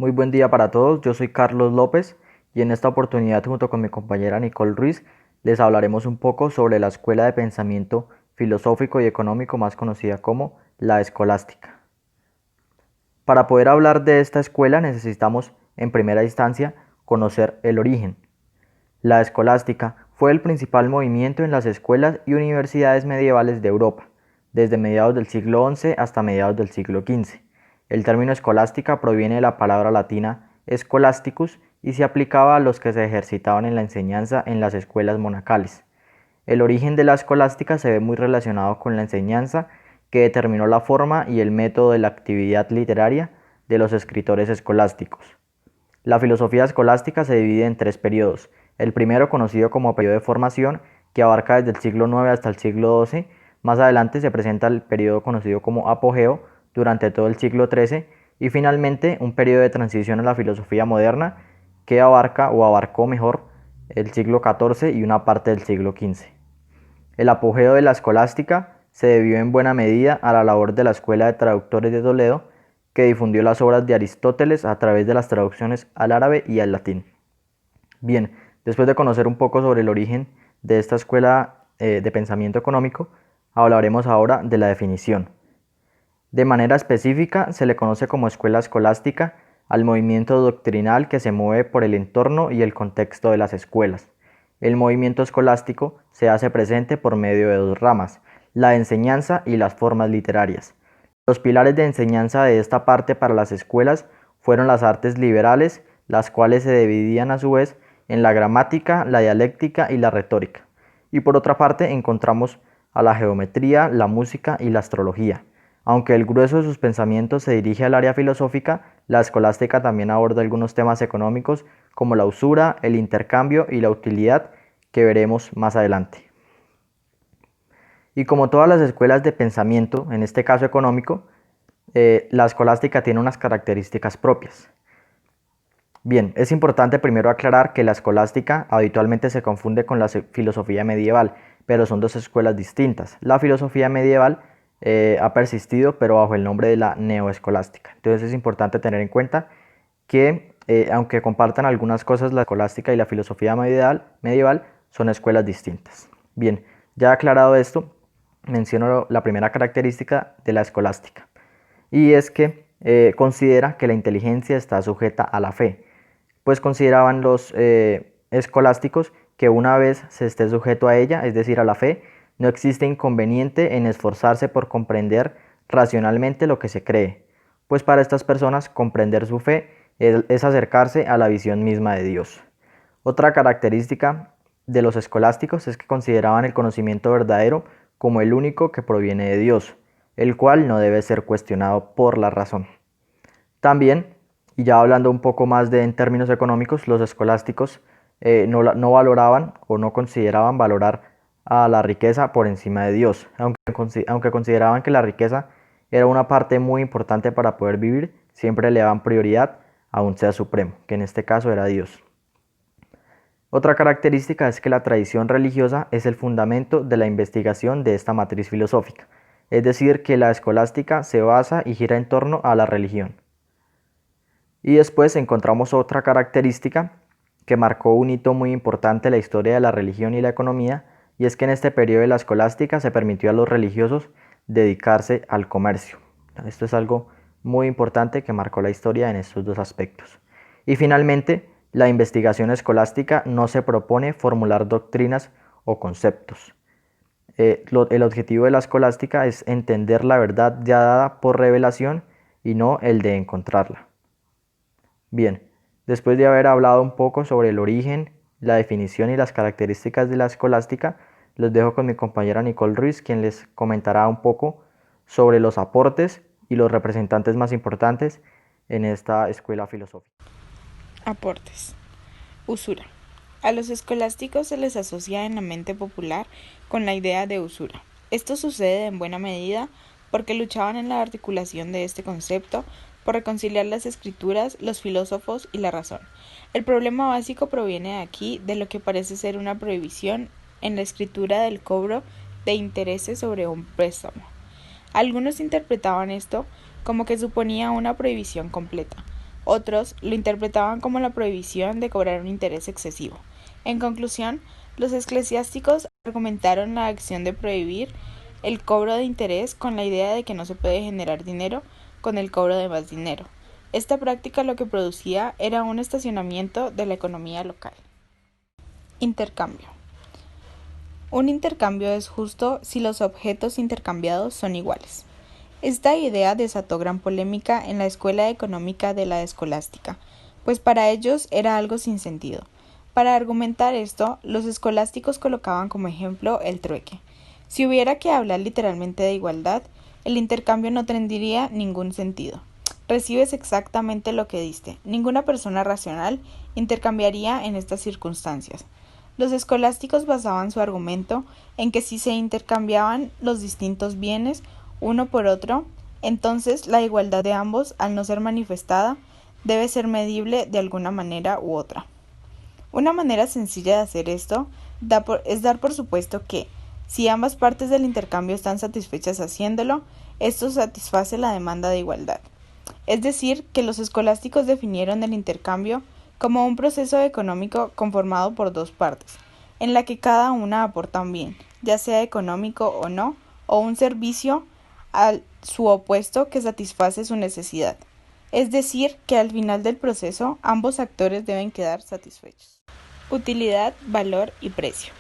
Muy buen día para todos, yo soy Carlos López y en esta oportunidad junto con mi compañera Nicole Ruiz les hablaremos un poco sobre la escuela de pensamiento filosófico y económico más conocida como la escolástica. Para poder hablar de esta escuela necesitamos en primera instancia conocer el origen. La escolástica fue el principal movimiento en las escuelas y universidades medievales de Europa, desde mediados del siglo XI hasta mediados del siglo XV. El término escolástica proviene de la palabra latina scholasticus y se aplicaba a los que se ejercitaban en la enseñanza en las escuelas monacales. El origen de la escolástica se ve muy relacionado con la enseñanza que determinó la forma y el método de la actividad literaria de los escritores escolásticos. La filosofía escolástica se divide en tres periodos. El primero, conocido como periodo de formación, que abarca desde el siglo IX hasta el siglo XII. Más adelante se presenta el periodo conocido como apogeo, durante todo el siglo XIII. Y finalmente, un periodo de transición a la filosofía moderna, que abarcó mejor, el siglo XIV y una parte del siglo XV. El apogeo de la escolástica se debió en buena medida a la labor de la Escuela de Traductores de Toledo, que difundió las obras de Aristóteles a través de las traducciones al árabe y al latín. Bien, después de conocer un poco sobre el origen de esta escuela de pensamiento económico, hablaremos ahora de la definición. De manera específica, se le conoce como escuela escolástica al movimiento doctrinal que se mueve por el entorno y el contexto de las escuelas. El movimiento escolástico se hace presente por medio de dos ramas, la enseñanza y las formas literarias. Los pilares de enseñanza de esta parte para las escuelas fueron las artes liberales, las cuales se dividían a su vez en la gramática, la dialéctica y la retórica. Y por otra parte encontramos a la geometría, la música y la astrología. Aunque el grueso de sus pensamientos se dirige al área filosófica, la escolástica también aborda algunos temas económicos como la usura, el intercambio y la utilidad que veremos más adelante. Y como todas las escuelas de pensamiento, en este caso económico, la escolástica tiene unas características propias. Bien, es importante primero aclarar que la escolástica habitualmente se confunde con la filosofía medieval, pero son dos escuelas distintas. La filosofía medieval ha persistido, pero bajo el nombre de la neoescolástica. Entonces es importante tener en cuenta que, aunque compartan algunas cosas, la escolástica y la filosofía medieval son escuelas distintas. Bien, ya aclarado esto, menciono la primera característica de la escolástica, y es que considera que la inteligencia está sujeta a la fe, pues consideraban los escolásticos que una vez se esté sujeto a ella, es decir, a la fe, no existe inconveniente en esforzarse por comprender racionalmente lo que se cree, pues para estas personas comprender su fe es acercarse a la visión misma de Dios. Otra característica de los escolásticos es que consideraban el conocimiento verdadero como el único que proviene de Dios, el cual no debe ser cuestionado por la razón. También, y ya hablando un poco más en términos económicos, los escolásticos no valoraban o no consideraban valorar a la riqueza por encima de Dios, aunque consideraban que la riqueza era una parte muy importante para poder vivir, siempre le daban prioridad a un ser supremo, que en este caso era Dios. Otra característica es que la tradición religiosa es el fundamento de la investigación de esta matriz filosófica, es decir, que la escolástica se basa y gira en torno a la religión. Y después encontramos otra característica que marcó un hito muy importante en la historia de la religión y la economía, y es que en este periodo de la escolástica se permitió a los religiosos dedicarse al comercio. Esto es algo muy importante que marcó la historia en estos dos aspectos. Y finalmente, la investigación escolástica no se propone formular doctrinas o conceptos. El objetivo de la escolástica es entender la verdad ya dada por revelación y no el de encontrarla. Bien, después de haber hablado un poco sobre el origen, la definición y las características de la escolástica, los dejo con mi compañera Nicole Ruiz, quien les comentará un poco sobre los aportes y los representantes más importantes en esta escuela filosófica. Aportes. Usura. A los escolásticos se les asocia en la mente popular con la idea de usura. Esto sucede en buena medida porque luchaban en la articulación de este concepto por reconciliar las escrituras, los filósofos y la razón. El problema básico proviene aquí de lo que parece ser una prohibición en la escritura del cobro de intereses sobre un préstamo. Algunos interpretaban esto como que suponía una prohibición completa. Otros lo interpretaban como la prohibición de cobrar un interés excesivo. En conclusión, los eclesiásticos argumentaron la acción de prohibir el cobro de interés con la idea de que no se puede generar dinero con el cobro de más dinero. Esta práctica lo que producía era un estacionamiento de la economía local. Intercambio. Un intercambio es justo si los objetos intercambiados son iguales. Esta idea desató gran polémica en la escuela económica de la escolástica, pues para ellos era algo sin sentido. Para argumentar esto, los escolásticos colocaban como ejemplo el trueque. Si hubiera que hablar literalmente de igualdad, el intercambio no tendría ningún sentido. Recibes exactamente lo que diste. Ninguna persona racional intercambiaría en estas circunstancias. Los escolásticos basaban su argumento en que si se intercambiaban los distintos bienes uno por otro, entonces la igualdad de ambos, al no ser manifestada, debe ser medible de alguna manera u otra. Una manera sencilla de hacer esto es dar por supuesto que, si ambas partes del intercambio están satisfechas haciéndolo, esto satisface la demanda de igualdad. Es decir, que los escolásticos definieron el intercambio como un proceso económico conformado por dos partes, en la que cada una aporta un bien, ya sea económico o no, o un servicio a su opuesto que satisface su necesidad. Es decir, que al final del proceso ambos actores deben quedar satisfechos. Utilidad, valor y precio.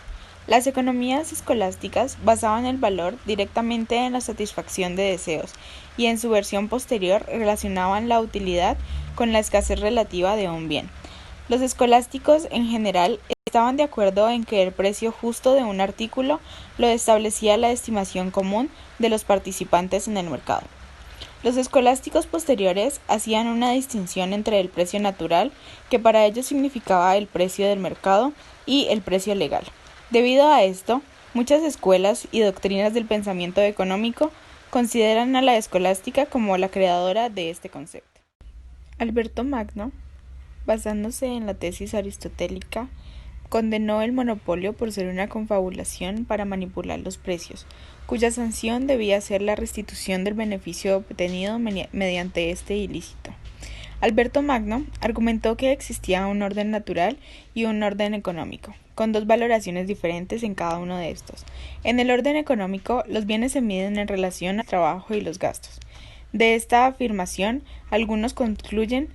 Las economías escolásticas basaban el valor directamente en la satisfacción de deseos y en su versión posterior relacionaban la utilidad con la escasez relativa de un bien. Los escolásticos en general estaban de acuerdo en que el precio justo de un artículo lo establecía la estimación común de los participantes en el mercado. Los escolásticos posteriores hacían una distinción entre el precio natural, que para ellos significaba el precio del mercado, y el precio legal. Debido a esto, muchas escuelas y doctrinas del pensamiento económico consideran a la escolástica como la creadora de este concepto. Alberto Magno, basándose en la tesis aristotélica, condenó el monopolio por ser una confabulación para manipular los precios, cuya sanción debía ser la restitución del beneficio obtenido mediante este ilícito. Alberto Magno argumentó que existía un orden natural y un orden económico, con dos valoraciones diferentes en cada uno de estos. En el orden económico, los bienes se miden en relación al trabajo y los gastos. De esta afirmación, algunos concluyen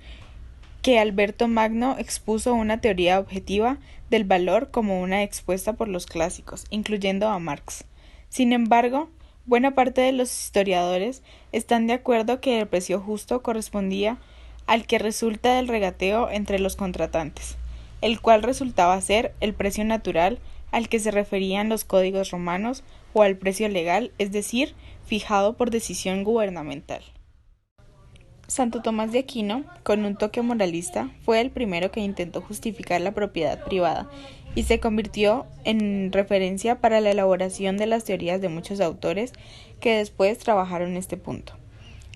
que Alberto Magno expuso una teoría objetiva del valor como una expuesta por los clásicos, incluyendo a Marx. Sin embargo, buena parte de los historiadores están de acuerdo que el precio justo correspondía al que resulta del regateo entre los contratantes, el cual resultaba ser el precio natural al que se referían los códigos romanos o al precio legal, es decir, fijado por decisión gubernamental. Santo Tomás de Aquino, con un toque moralista, fue el primero que intentó justificar la propiedad privada y se convirtió en referencia para la elaboración de las teorías de muchos autores que después trabajaron este punto.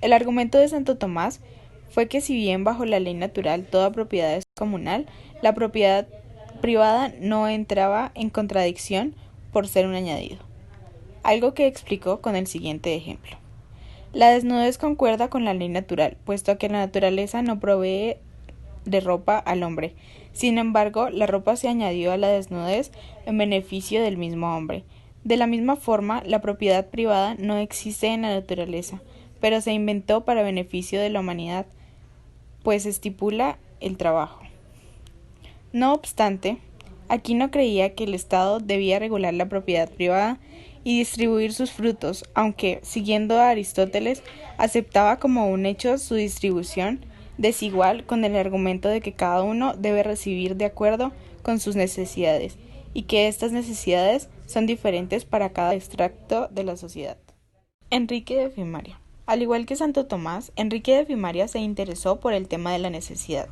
El argumento de Santo Tomás fue que si bien bajo la ley natural toda propiedad es comunal, la propiedad privada no entraba en contradicción por ser un añadido, algo que explicó con el siguiente ejemplo. La desnudez concuerda con la ley natural, puesto que la naturaleza no provee de ropa al hombre. Sin embargo, la ropa se añadió a la desnudez en beneficio del mismo hombre. De la misma forma, la propiedad privada no existe en la naturaleza, pero se inventó para beneficio de la humanidad, pues estipula el trabajo. No obstante, Aquino creía que el Estado debía regular la propiedad privada y distribuir sus frutos, aunque, siguiendo a Aristóteles, aceptaba como un hecho su distribución desigual con el argumento de que cada uno debe recibir de acuerdo con sus necesidades, y que estas necesidades son diferentes para cada extracto de la sociedad. Enrique de Fimaria. Al igual que Santo Tomás, Enrique de Fimaria se interesó por el tema de la necesidad,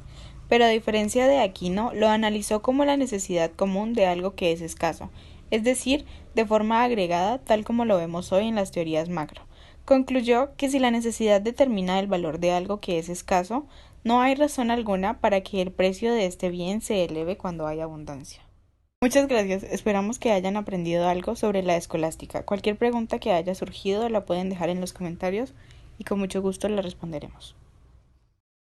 pero a diferencia de Aquino, lo analizó como la necesidad común de algo que es escaso, es decir, de forma agregada, tal como lo vemos hoy en las teorías macro. Concluyó que si la necesidad determina el valor de algo que es escaso, no hay razón alguna para que el precio de este bien se eleve cuando hay abundancia. Muchas gracias, esperamos que hayan aprendido algo sobre la escolástica. Cualquier pregunta que haya surgido la pueden dejar en los comentarios y con mucho gusto la responderemos.